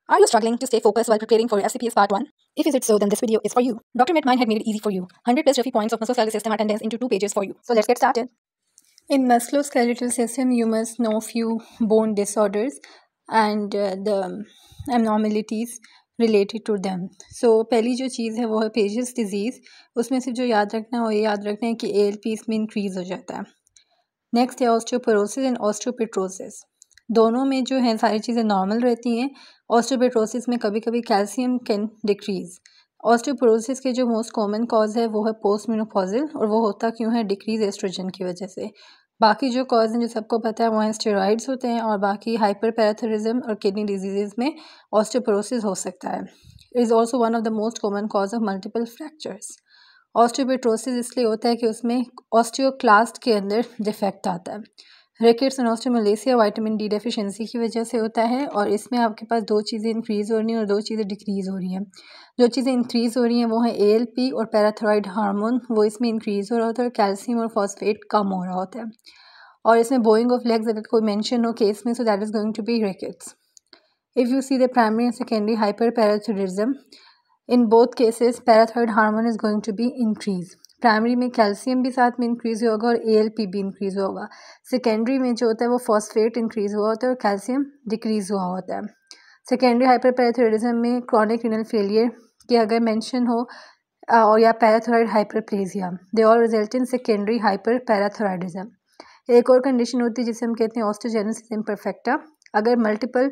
Are you struggling to stay focused while preparing for FCPS Part 1? If is it so, then this video is for you. Dr. Medmine had made it easy for you. 100 plus Refi points of musculoskeletal system are condensed into 2 pages for you. So let's get started. In musculoskeletal system, you must know few bone disorders and the abnormalities related to them. So पहली जो चीज़ है वो है pages disease. उसमें से जो याद रखना है वो ये याद रखना है कि ALP इसमें इंक्रीज़ हो जाता है. नेक्स्ट है ऑस्टियोपोरोसिस एंड ऑस्टियोपेट्रोसिस. दोनों में जो है सारी चीज़ें नॉर्मल रहती हैं. ऑस्टियोपेट्रोसिस में कभी कभी कैल्शियम कैन डिक्रीज़. ऑस्टियोपोरोसिस के जो मोस्ट कॉमन कॉज है वो है पोस्ट मेनोपॉजल, और वो होता क्यों है? डिक्रीज एस्ट्रोजन की वजह से. बाकी जो कॉज हैं जो सबको पता है वो हैं स्टेरॉइड्स होते हैं, और बाकी हाइपरपैराथोरिज्म और किडनी डिजीज़ में ऑस्टियोपोरोसिस हो सकता है. It is also one of the most common cause of multiple fractures. Osteopetrosis इसलिए होता है कि उसमें ऑस्टियोक्लास्ट के अंदर डिफेक्ट आता है. Rickets and osteomalacia vitamin D deficiency की वजह से होता है, और इसमें आपके पास दो चीज़ें इंक्रीज़ हो रही हैं और दो चीज़ें डिक्रीज़ हो रही हैं. जो चीज़ें इंक्रीज़ हो रही हैं वो है ALP और पैराथायरॉयड हार्मोन, वो इसमें इंक्रीज़ हो रहा होता है, और कैल्शियम और फॉस्फेट कम हो रहा होता है. और इसमें बोइंग ऑफ लेग्स अगर कोई मेंशन हो केस में, so that is going to be rickets. If you see the primary and secondary hyperparathyroidism, in both cases parathyroid hormone is going to be increase. Primary में calcium भी साथ में increase होगा और ALP भी increase होगा. Secondary में जो होता है वो फॉस्फेट इंक्रीज़ हुआ होता है और कैल्शियम डिक्रीज़ हुआ होता है. सेकेंडरी हाइपरपैराथायरॉयडिज्म में क्रॉनिक रीनल फेलियर के अगर मेंशन हो और या parathyroid hyperplasia, they all result in secondary hyperparathyroidism. एक और कंडीशन होती है जिसे हम कहते हैं ऑस्टियोजेनेसिस इम्परफेक्टा. अगर multiple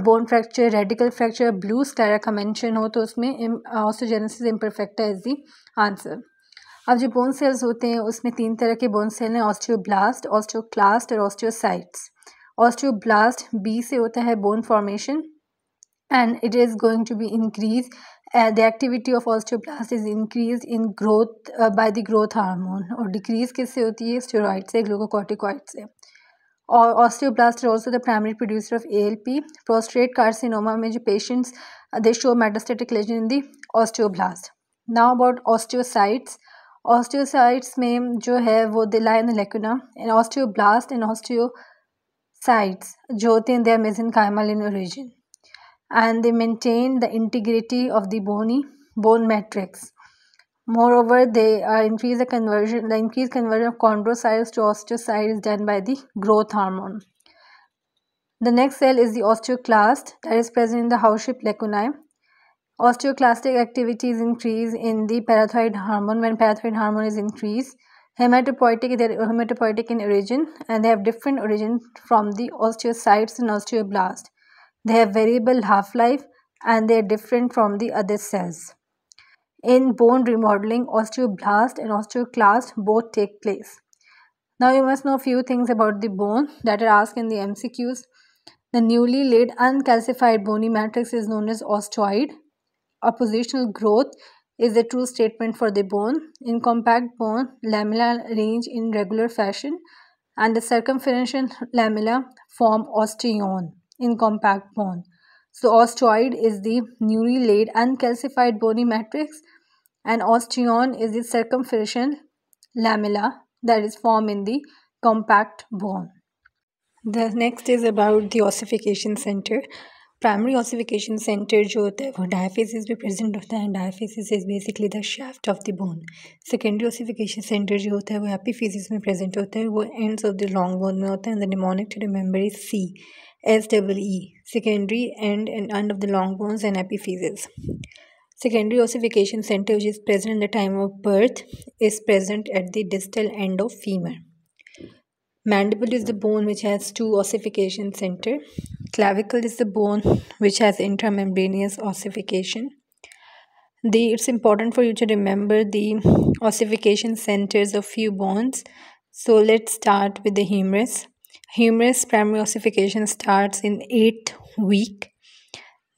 bone fracture, radical fracture, blue sclera का मेंशन हो तो उसमें osteogenesis imperfecta is the answer. अब जो बोन सेल्स होते हैं उसमें 3 तरह के बोन सेल हैं, ऑस्टियोब्लास्ट, ऑस्टियोक्लास्ट और ऑस्टियोसाइट्स. ऑस्टियोब्लास्ट B से होता है bone formation, and it is going to be increased. The activity of osteoblast is increased in growth by the growth hormone, और decrease किससे होती है? स्टेरॉइड से, ग्लूकोकॉर्टिकॉइड से. और osteoblast are also the primary producer of ALP. Prostate carcinoma में जो patients they show metastatic lesion in the osteoblast. Now about osteocytes. Osteocytes में जो है वो they lie in the lacuna, and osteoblast and osteocytes जो होते हैं they are mesenchymal in origin, and they maintain the integrity of the bone matrix. Moreover, they increase the conversion. The increased conversion of chondrocytes to osteocytes is done by the growth hormone. The next cell is the osteoclast that is present in the house-shaped lacunae. Osteoclastic activity is increased in the parathyroid hormone. When parathyroid hormone is increased, hematopoietic, they are hematopoietic in origin, and they have different origin from the osteocytes and osteoblast. They have variable half-life and they are different from the other cells. In bone remodeling, osteoblast and osteoclast both take place. Now you must know a few things about the bone that are asked in the MCQs. The newly laid uncalcified bony matrix is known as osteoid. Oppositional growth is the true statement for the bone. In compact bone, lamella arrange in regular fashion, and the circumferential lamella form osteon in compact bone. So osteoid is the newly laid uncalcified bony matrix, and osteon is the circumferential lamella that is formed in the compact bone. The next is about the ossification center. Primary ossification centre जो होता है वो diaphysis पे present होता है. Diaphysis is basically the shaft of the bone. Secondary ossification centre जो होता है वो एपिफिसिस में प्रेजेंट होता है, वो ends of the long bone में होता है. The mnemonic to remember is CSEE, secondary end of the long bones and epiphysis. Secondary ossification center, which is present in the time of birth, is present at the distal end of femur. Mandible is the bone which has 2 ossification center. Clavicle is the bone which has intramembranous ossification. It's important for you to remember the ossification centers of few bones. So let's start with the humerus. Humerus primary ossification starts in 8th week.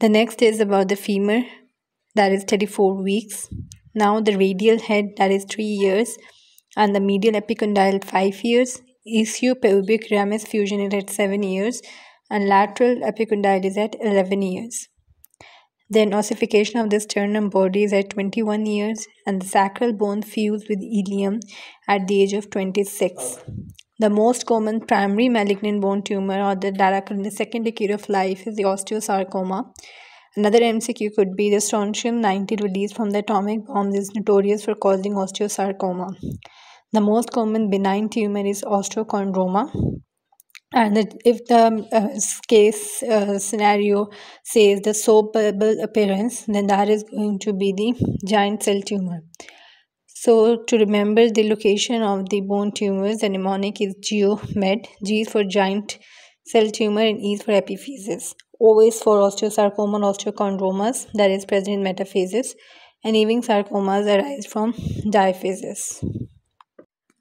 The next is about the femur, that is 34 weeks. Now the radial head, that is 3 years, and the medial epicondyle 5 years. Ischiopubic ramus fusion is at 7 years, and lateral epicondyle is at 11 years. Then ossification of the sternum body is at 21 years, and the sacral bone fused with ilium at the age of 26. The most common primary malignant bone tumor or the second decade of life is the osteosarcoma. Another MCQ could be the strontium-90 released from the atomic bombs is notorious for causing osteosarcoma. The most common benign tumor is osteochondroma. And if the case scenario says the so-bubble appearance, then that is going to be the giant cell tumor. So to remember the location of the bone tumors, the mnemonic is GeoMed. G is for giant cell tumor and E is for epiphysis. O is for osteosarcoma and osteochondromas, that is present in metaphysis, and Ewing sarcomas arise from diaphysis.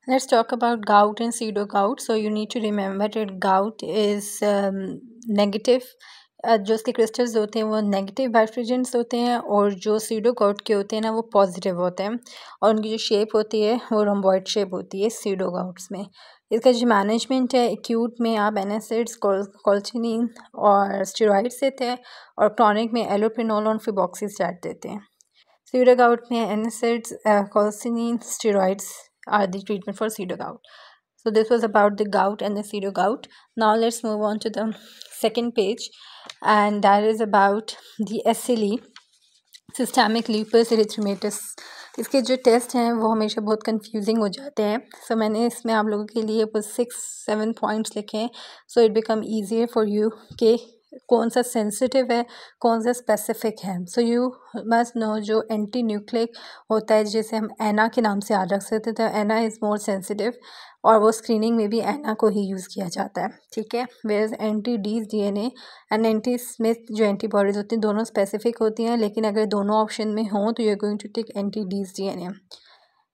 Let's talk about gout and pseudo-gout. So you need to remember that gout is negative. जो उसके crystals होते हैं वो negative बाइफ्रिजेंट्स होते हैं और जो pseudo-gout के होते हैं ना वो पॉजिटिव होते हैं और उनकी जो शेप होती है वो रोम्बॉइड शेप होती है pseudo-gouts में। इसका जो मैनेजमेंट है एक्यूट में आप एनासिड्स कोल्चिनिन और स्टेरॉइड्स देते हैं और क्रॉनिक में एलोप्रिनोल और फिबॉक्सीस्टैट देते हैं। pseudo-gout में एनासिड्स कोल्चिनिन steroids are the treatment for pseudo-gout. So this was about the gout and the pseudo-gout. Now let's move on to the second page, and that is about the SLE, systemic lupus erythematosus. इसके जो test हैं वो हमेशा बहुत confusing हो जाते हैं। सो मैंने इसमें आप लोगों के लिए कुछ 6-7 पॉइंट्स लिखे हैं, so it become easier for you कि कौन सा सेंसिटिव है कौन सा स्पेसिफिक है। सो यू मस्ट नो जो एंटी न्यूक्लिक होता है जिसे हम एना के नाम से याद रख सकते थे, एना इज़ मोर सेंसिटिव और वो स्क्रीनिंग में भी एना को ही यूज़ किया जाता है, ठीक है। Where's anti DS DNA and anti Smith जो एंटीबॉडीज़ होती हैं दोनों स्पेसिफिक होती हैं, लेकिन अगर दोनों ऑप्शन में हों तो you are going to take anti DS DNA।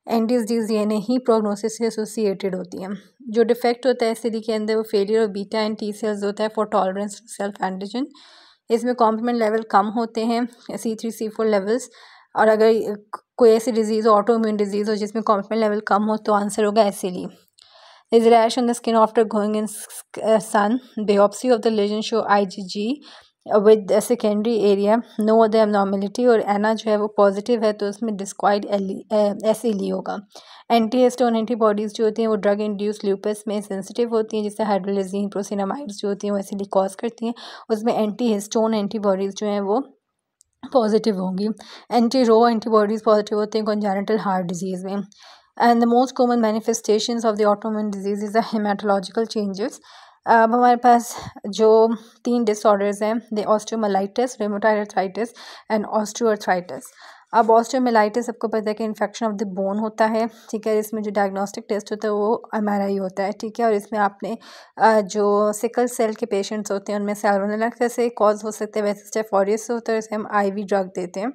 Anti DS DNA ही प्रोग्नोसिस से एसोसिएटेड होती हैं। जो डिफेक्ट होता है SLE के अंदर वो failure of beta and T cells होता है for tolerance to self antigen. इसमें कॉम्प्लीमेंट लेवल कम होते हैं C3 C4 लेवल्स, और अगर कोई ऐसी डिजीज़ हो ऑटो इम्यून डिजीज़ हो जिसमें कॉम्प्लीमेंट लेवल कम हो तो आंसर होगा SLE। Is rash on the skin after going in sun. Biopsy of the lesion show IgG with a secondary area. No other abnormality. और एना जो है वो पॉजिटिव है तो उसमें डिस्क्वाइड SLE होगा। एंटीहिस्टोन एंटीबॉडीज़ जो होती हैं वो ड्रग इंड्यूस ल्यूपस में सेंसिटिव होती हैं, जिससे हाइड्रोलिजिन प्रोसिनामाइड्स जो होती हैं वो SLE कॉज करती हैं। उसमें एंटीहिस्टोन एंटीबॉडीज़ जो हैं वो पॉजिटिव होंगी। एंटी रो एंटीबॉडीज़ पॉजिटिव होती हैं कॉन्जेनिटल हार्ट डिजीज़ में। And the most common manifestations of the autoimmune disease is the hematological changes. अब हमारे पास जो 3 disorders हैं, the osteomyelitis, rheumatoid arthritis and osteoarthritis. अब osteomyelitis सबको पता है कि इन्फेक्शन ऑफ द बोन होता है, ठीक है। इसमें जो डायग्नोस्टिक टेस्ट होता है वो MRI होता है, ठीक है। और इसमें आपने जो सिकल सेल के पेशेंट्स होते हैं उनमें सैल्मोनेला से कॉज हो सकते हैं, वैसे स्टेफ ऑरियस से होता है, इसे हम IV ड्रग देते हैं,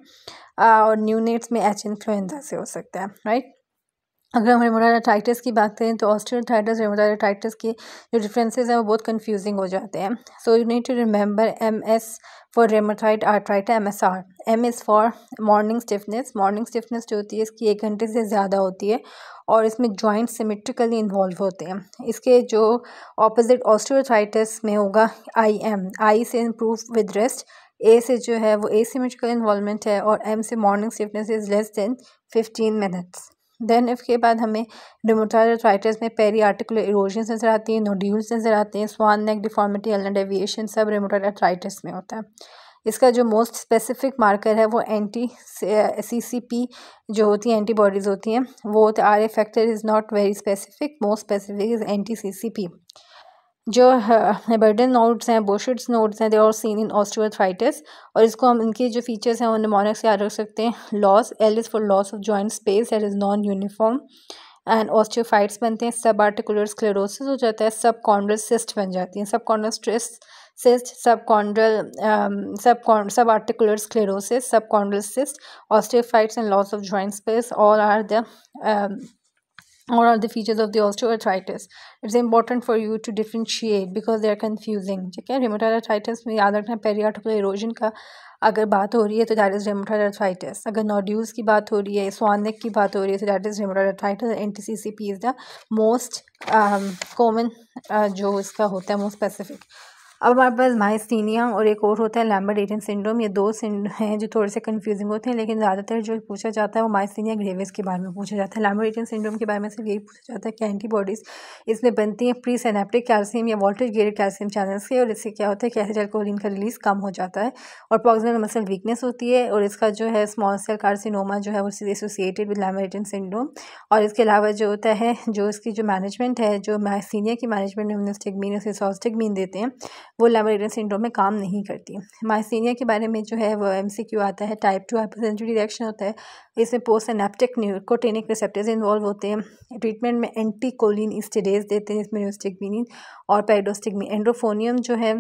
और न्यूनेट्स में H इन्फ्लुएंजा से हो सकता है, राइट। अगर हम रेमोटॉइड आर्थराइटिस की बात करें तो ऑस्टियोआर्थराइटिस रेमोटॉइड आर्थराइटिस के जो डिफरेंसेस हैं वो बहुत कंफ्यूजिंग हो जाते हैं। So you need to remember MS for rheumatoid arthritis MSR। M is for morning stiffness. Morning stiffness जो होती है इसकी 1 घंटे से ज़्यादा होती है और इसमें जॉइंट सिमेट्रिकली इन्वॉल्व होते हैं। इसके जो ऑपोजिट ऑस्टियोआर्थराइटिस में होगा IM। I से इम्प्रूव विद रेस्ट, A से जो है वो एसिमेट्रिकल इन्वॉल्वमेंट है और M से morning stiffness is less than 15 minutes. Then इसके बाद हमें रूमेटॉइड आर्थराइटिस में पेरी आर्टिकुलर इरोजन नज़र आती हैं, नोड्यूल्स नज़र आते हैं, swan neck deformity, ulnar deviation सब रूमेटॉइड आर्थराइटिस में होता है। इसका जो मोस्ट स्पेसिफिक मार्कर है वो एंटी CCP जो होती हैं एंटीबॉडीज़ होती हैं वो RA factor is not very specific, most specific is anti CCP। जो बर्डन नोड्स हैं, बोशर्ड्स नोड्स हैं, they are seen in osteoarthritis, और इसको हम इनके जो फीचर्स हैं वो निमोनिक से याद रख सकते हैं। Loss, L is for loss of joint space that is non uniform, and osteophytes बनते हैं, सब आर्टिकुलर स्क्लेरोसिस हो जाता है, सब कॉन्ड्रल सिस्ट बन जाती हैं, सब कॉन्ड्रल सिस्ट, सब कॉन्ड्रल सब आर्टिकुलर स्क्लेरोसिस, सब chondral cyst, osteophytes and loss of joint space all are the features of the osteoarthritis. It's important for you to differentiate because they are confusing, ठीक है। rheumatoid arthritis में याद रखना पेरिआर्टिकुलर erosion का अगर बात हो रही है तो दैट इज़ rheumatoid arthritis, अगर नोड्यूल्स की बात हो रही है, स्वान नेक की बात हो रही है तो that is rheumatoid arthritis। Anti CCP is the most common जो इसका होता है मोस्ट स्पेसिफिक। अब हमारे पास माइस्थीनिया और एक और होता है लैम्बर्ट-एटियन सिंड्रोम। ये 2 हैं जो थोड़े से कंफ्यूजिंग होते हैं, लेकिन ज़्यादातर जो पूछा जाता है वो माइस्थीनिया ग्रेविस के बारे में पूछा जाता है। लैम्बर्ट-एटियन सिंड्रोम के बारे में सिर्फ यही पूछा जाता है कि एंटीबॉडीज़ इसमें बनती हैं प्री सिनेप्टिक कैल्शियम या वोल्टेज गेटेड कैल्शियम चैनल्स से, और इससे क्या होता है कि एसिटाइलकोलिन का रिलीज़ कम हो जाता है और प्रॉक्सिमल मसल वीकनेस होती है, और इसका जो है स्मॉल सेल कार्सिनोमा जो है वो एसोसिएटेड विद लैम्बर्ट-एटियन सिंड्रोम। और इसके अलावा जो होता है, जो इसकी जो मैनेजमेंट है, जो माइस्थीनिया की मैनेजमेंट में हम स्टिगमीन और सिसोस्टिगमीन देते हैं, वो लैम्बर्ट-एटियन सिंड्रोम में काम नहीं करती। माइस्थीनिया के बारे में जो है वो एमसीक्यू आता है। टाइप 2 हाइपरसेंसिटिविटी रिएक्शन होता है, इसमें post synaptic nicotinic receptors involve होते हैं। ट्रीटमेंट में एंटीकोलिन एस्टिडेज देते हैं, इसमें स्टिगमीन और पेरिडोस्टिगमीन। एंड्रोफोनियम जो है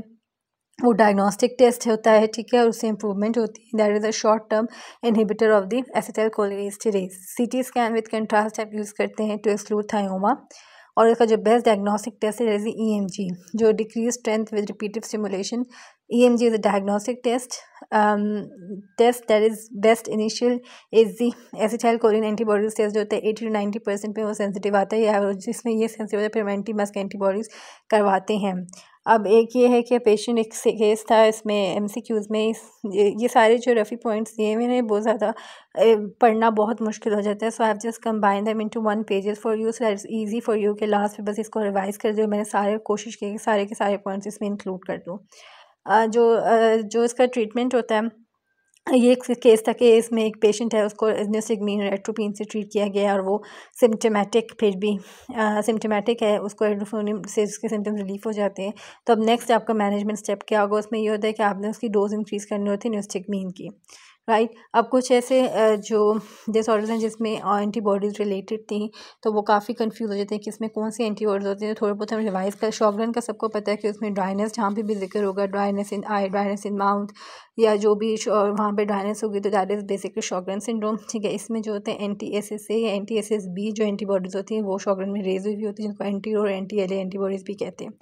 वो डायग्नोस्टिक टेस्ट होता है, ठीक है, और उससे इंप्रूवमेंट होती है। That is a short term inhibitor of the acetylcholine esterase. CT scan with contrast आप यूज़ करते हैं टू एक्सक्लूड थायोमा। और इसका जो बेस्ट डायग्नोस्टिक टेस्ट है EMG, जो decrease strength with repeated stimulation. EMG is a diagnostic test that is best initial is the acetylcholine antibodies test, जो होता है 80 to 90% पे वो सेंसिटिव आता है, या जिसमें ये सेंसिटिव होता है फिर हम एंटी-मस्क एंटीबॉडीज़ करवाते हैं। अब एक ये है कि पेशेंट एक केस था, इसमें MCQs में ये सारे जो रफ़ी पॉइंट्स दिए मैंने बहुत ज़्यादा पढ़ना बहुत मुश्किल हो जाता है। So I have just combine them into 1 pages for you, so that it's easy for you कि लास्ट में बस इसको रिवाइज़ कर दो। मैंने सारे कोशिश की कि सारे के सारे पॉइंट्स इसमें इंक्लूड कर दूँ। जो इसका ट्रीटमेंट होता है, ये एक केस था कि इसमें एक पेशेंट है, उसको स्टिगमीन और एट्रोपिन से ट्रीट किया गया और वो सिम्टोमेटिक फिर भी सिम्टोमेटिक है, उसको एड्रोफोनियम से उसके सिम्टम्स रिलीफ हो जाते हैं। तो अब नेक्स्ट आपका मैनेजमेंट स्टेप क्या होगा, उसमें ये होता है कि आपने उसकी डोज इंक्रीज़ करनी होती है स्टिगमीन की, राइट। अब कुछ ऐसे जो डिसऑर्डर्स हैं जिसमें एंटीबॉडीज़ रिलेटेड थी, तो वो काफ़ी कंफ्यूज हो जाते हैं कि इसमें कौन सी एंटीबॉडीज़ होती हैं। थोड़ा बहुत हम रिवाइज कर, शॉगरेन का सबको पता है कि उसमें ड्राइनेस जहाँ पे भी जिक्र होगा, dryness in I, dryness in mouth, या जो भी वहाँ पे ड्राइनेस होगी तो दैट इज़ बेसिकली शॉगरेन सिंड्रोम, ठीक है। इसमें जो होते हैं anti-SSA या anti-SSB जो एंटीबॉडीज़ होती हैं वो शॉगरेन में रेज हुई होती है, जिनको एंटी और anti-LA एंटीबॉडीज़ भी कहते हैं।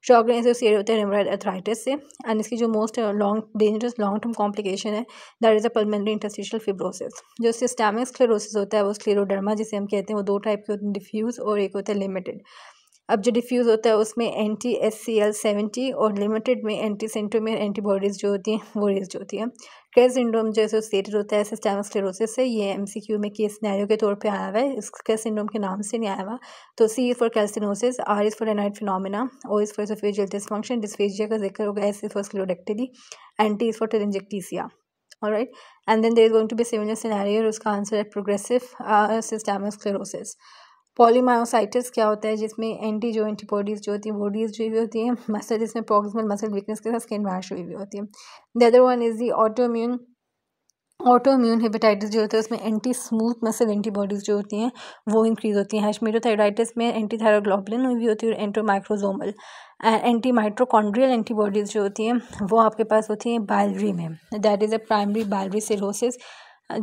शॉगरेन एसोसिएट होते हैं रेमोराइड अर्थराइटिस से, एंड इसकी जो most dangerous long term complication है that is a pulmonary interstitial fibrosis. जो सिस्टेमिक स्क्लेरोसिस होता है वो स्क्लेरोडर्मा जिसे हम कहते हैं, वो 2 टाइप के होते हैं, डिफ्यूज़ और एक होता है लिमिटेड। अब जो डिफ्यूज़ होता है उसमें anti-SCL70 और लिमिटेड में एंटी सेंट्रोमियर एंटीबॉडीज़ जो होती हैं वो रेज्ड होती हैं। क्रेज सिंड्रोम जो एसोसिएटेड होता है सिस्टेमिक स्क्लेरोसिस से, ये MCQ में केस सिनेरियो के तौर पे आया हुआ है, इस क्रेज सिंड्रोम के नाम से नहीं आया हुआ। तो C is for calcinosis, R is for Raynaud phenomena, O is for oesophageal dysfunction, dysphagia का जिक्र होगा, S is for sclerodactyly, and T is for telangiectasia. Alright, and then there is going to be a similar scenario, और उसका answer है progressive systemic sclerosis. Polymyositis क्या होता है, जिसमें एंटीबॉडीज़ जो होती हैं बॉडीज़ जो भी होती हैं मसल, जिसमें प्रॉक्सिमल मसल वीकनेस के साथ स्किन रैश हुई भी होती है। The other one is the autoimmune hepatitis जो होता है, उसमें एंटी स्मूथ मसल एंटीबॉडीज़ जो होती हैं वो इंक्रीज़ होती हैं। हैशमेटोथायराइटिस में एंटी थायरोग्लोबुलिन हुई भी होती है, और एंटोमाइक्रोजोमल एंटी माइट्रोकॉन्ड्रियल एंटीबॉडीज़ जो होती हैं वो आपके पास होती हैं बाइलरी में, that is a primary biliary cirrhosis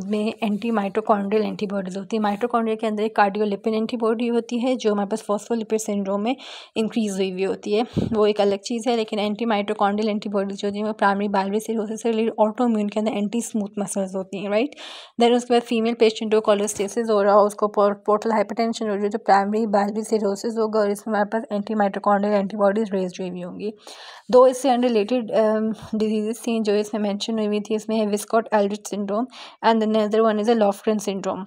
में एंटी माइटोकॉन्ड्रियल एंटीबॉडीज़ होती है। माइटोकॉन्ड्रिया के अंदर एक कार्डियोलिपिन एंटीबॉडी होती है जो हमारे पास फॉस्फोलिपिड सिंड्रोम में इंक्रीज़ हुई हुई होती है, वो एक अलग चीज़ है। लेकिन एंटी माइटोकॉन्ड्रियल एंटीबॉडीज़ जो होती हैं वो प्राइमरी बाइलरी सिरोसिस से रिलेटेड ऑटोइम्यून के अंदर एंटी स्मूथ मसल्स होती हैं, राइट। देन उसके बाद फीमेल पेशेंट को कोलेस्टेसिस हो रहा हो, उसको पोर्टल हाइपरटेंशन हो रही है, तो प्राइमरी बाइलरी सिरोसिस होगा, और इसमें हमारे पास एंटी माइटोकॉन्ड्रियल एंटीबॉडीज़ रेज हुई हुई होंगी। 2 इससे अनरिलेटेड डिजीज़ थी जो इसमें मेंशन हुई थी, इसमें है Wiskott Aldrich syndrome and the other one is a Lofgren syndrome.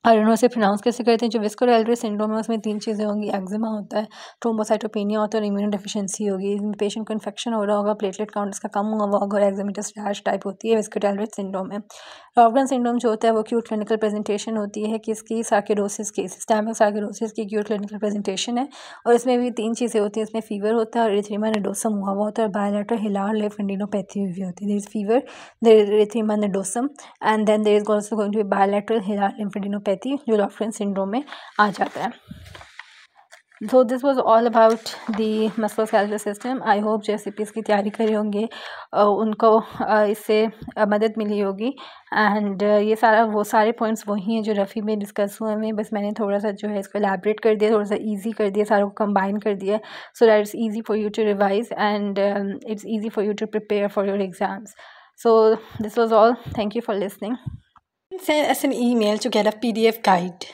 और इन्होंने प्रोनाउंस कैसे करते हैं, जो विस्कोर एल्ड्रिच सिंड्रोम है उसमें 3 चीज़ें होंगी, एक्जिमा होता है, थ्रोम्बोसाइटोपेनिया होता है, और इम्यूनो डेफिशिएंसी होगी। पेशेंट को इन्फेक्शन हो रहा होगा, प्लेटलेट काउंट इसका कम हुआ होगा, और एक्जिमेटस रैश टाइप होती है, विस्कोर एल्ड्रिच सिंड्रोम है। लॉफ्ग्रेन सिंड्रोम जो होता है वो एक्यूट क्लिनिकल प्रेजेंटेशन होती है कि इसकी सार्किडोसिस की, सिस्टेमिक सार्किडोसिस की एक्यूट क्लिनिकल प्रेजेंटेशन है, और इसमें भी 3 चीज़ें होती हैं, इसमें फीवर होता है, और एरिथ्रिमा नोडोसम हुआ हुआ होता है, और बायलैटरल हिलार लेफेंडिनोपैथी हुई होती है। There is fever, there is erythema nodosum, and then there is also going to be bilateral hilar lymphadenopathy जो लॉफ्ग्रेन सिंड्रोम में आ जाता है। So this was all about the musculoskeletal system. I hope जो SCPs की तैयारी कर रहे होंगे उनको इससे मदद मिली होगी, एंड ये वो सारे पॉइंट्स वही हैं जो रफ़ी में डिस्कस हुए हैं, बस मैंने थोड़ा सा जो है इसको एलैबोरेट कर दिया, थोड़ा सा ईजी कर दिया, सारों को कंबाइन कर दिया, so that it's easy for you to revise and it's easy for you to prepare for your exams. So this was all. Thank you for listening. Send us an email to get a PDF guide.